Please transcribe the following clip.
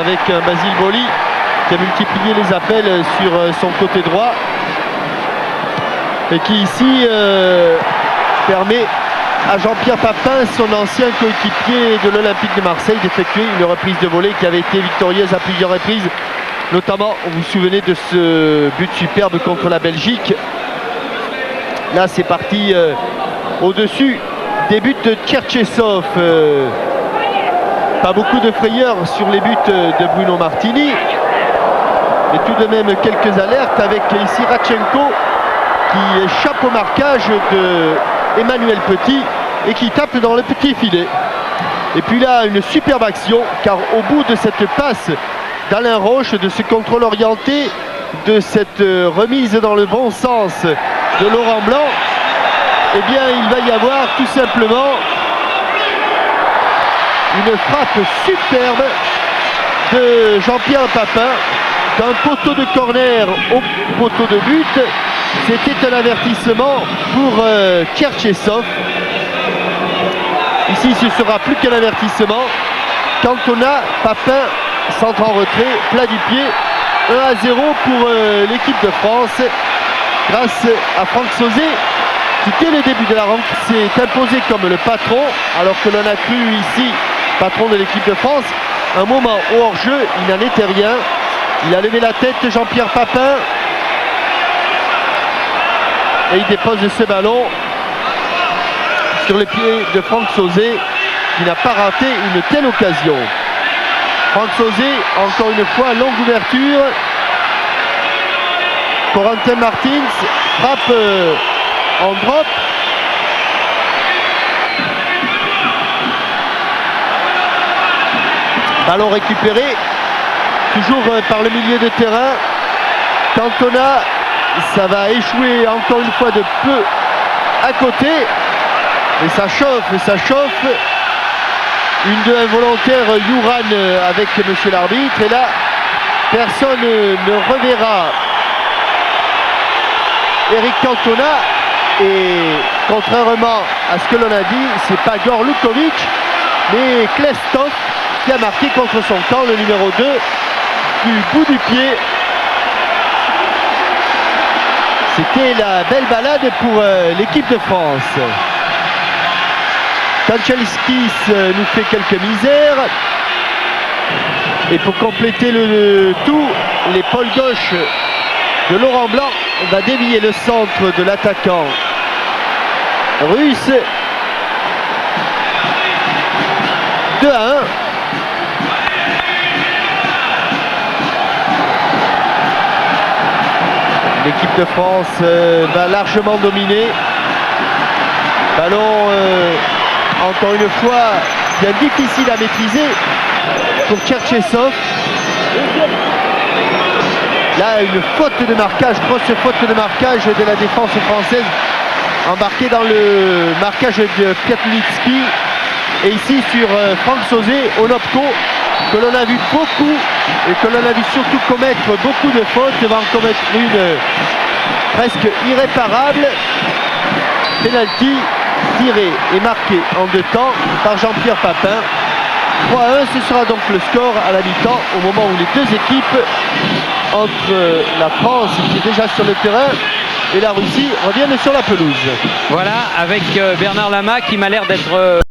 avec Basile Boli qui a multiplié les appels sur son côté droit et qui ici permet à Jean-Pierre Papin, son ancien coéquipier de l'Olympique de Marseille, d'effectuer une reprise de volée qui avait été victorieuse à plusieurs reprises, notamment, vous vous souvenez de ce but superbe contre la Belgique. Là c'est parti au-dessus des buts de Tcherchessov. Pas beaucoup de frayeur sur les buts de Bruno Martini, mais tout de même quelques alertes avec ici Radchenko qui échappe au marquage de Emmanuel Petit et qui tape dans le petit filet. Et puis là une superbe action, car au bout de cette passe d'Alain Roche, de ce contrôle orienté, de cette remise dans le bon sens de Laurent Blanc, eh bien il va y avoir tout simplement une frappe superbe de Jean-Pierre Papin d'un poteau de corner au poteau de but. C'était un avertissement pour Tcherchessov. Ici ce sera plus qu'un avertissement. Cantona, Papin centre en retrait, plat du pied, 1-0 pour l'équipe de France grâce à Franck Sauzet qui dès le début de la rencontre s'est imposé comme le patron, alors que l'on a cru ici patron de l'équipe de France. Un moment au hors-jeu, il n'en était rien. Il a levé la tête, Jean-Pierre Papin, et il dépose ce ballon sur les pieds de Franck Sauzet qui n'a pas raté une telle occasion. Franck Sauzet, encore une fois, longue ouverture. Corentin Martins frappe en drop. Ballon récupéré, toujours par le milieu de terrain. Cantona, ça va échouer encore une fois de peu à côté. Et ça chauffe, ça chauffe. Une 2 involontaire, Youran avec monsieur l'arbitre. Et là, personne ne reverra Eric Cantona. Et contrairement à ce que l'on a dit, c'est pas Gor Lukovic, mais Klestov qui a marqué contre son camp, le numéro 2, du bout du pied. C'était la belle balade pour l'équipe de France. Kanchelskis nous fait quelques misères. Et pour compléter le tout, l'épaule gauche de Laurent Blanc va dévier le centre de l'attaquant russe. 2-1. L'équipe de France va largement dominer. Ballon encore une fois bien difficile à maîtriser pour Tcherchessov. Là une faute de marquage, grosse faute de marquage de la défense française, embarquée dans le marquage de Pietlitsky. Et ici sur Franck Sauzet, Onopko, que l'on a vu beaucoup et que l'on a vu surtout commettre beaucoup de fautes, va en commettre une presque irréparable. Penalty tiré et marqué en 2 temps par Jean-Pierre Papin. 3-1, ce sera donc le score à la mi-temps, au moment où les deux équipes, entre la France qui est déjà sur le terrain et la Russie, reviennent sur la pelouse. Voilà, avec Bernard Lama qui m'a l'air d'être